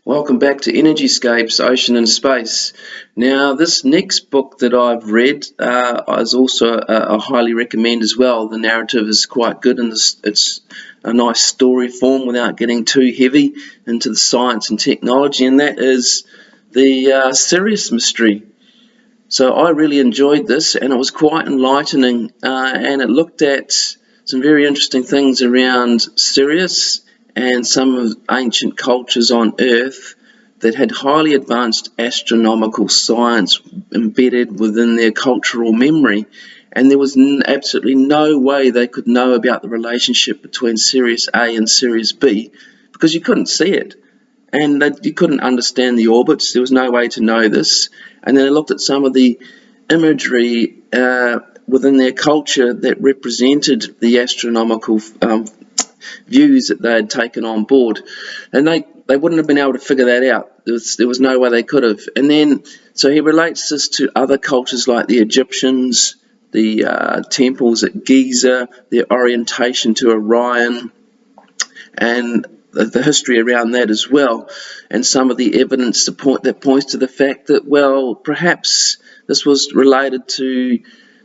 Welcome back to Energyscapes, Ocean and Space. Now, this next book that I've read is also a highly recommend as well. The narrative is quite good and it's a nice story form without getting too heavy into the science and technology, and that is the Sirius Mystery. So I really enjoyed this, and it was quite enlightening, and it looked at some very interesting things around Sirius and some of ancient cultures on Earth that had highly advanced astronomical science embedded within their cultural memory, and there was absolutely no way they could know about the relationship between Sirius A and Sirius B because you couldn't see it. And you couldn't understand the orbits. There was no way to know this. And then I looked at some of the imagery within their culture that represented the astronomical views that they had taken on board, and they wouldn't have been able to figure that out. There was no way they could have. And then so he relates this to other cultures like the Egyptians, the temples at Giza, their orientation to Orion, and the history around that as well, and some of the evidence that points to the fact that, well, perhaps this was related to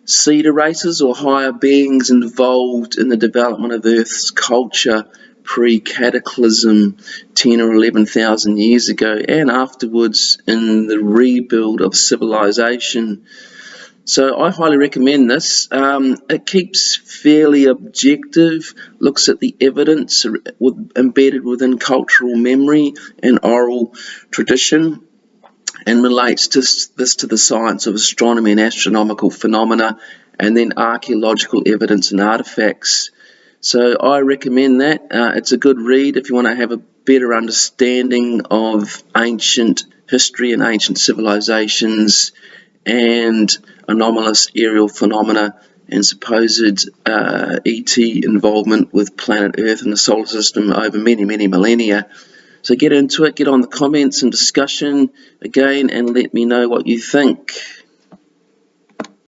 cedar races or higher beings involved in the development of Earth's culture pre-cataclysm 10 or 11,000 years ago, and afterwards in the rebuild of civilization. So I highly recommend this. It keeps fairly objective, looks at the evidence embedded within cultural memory and oral tradition, and relates this to the science of astronomy and astronomical phenomena, and then archaeological evidence and artifacts. So I recommend that. It's a good read if you want to have a better understanding of ancient history and ancient civilizations and anomalous aerial phenomena and supposed ET involvement with planet Earth and the solar system over many, many millennia. So get into it, get on the comments and discussion again, and let me know what you think.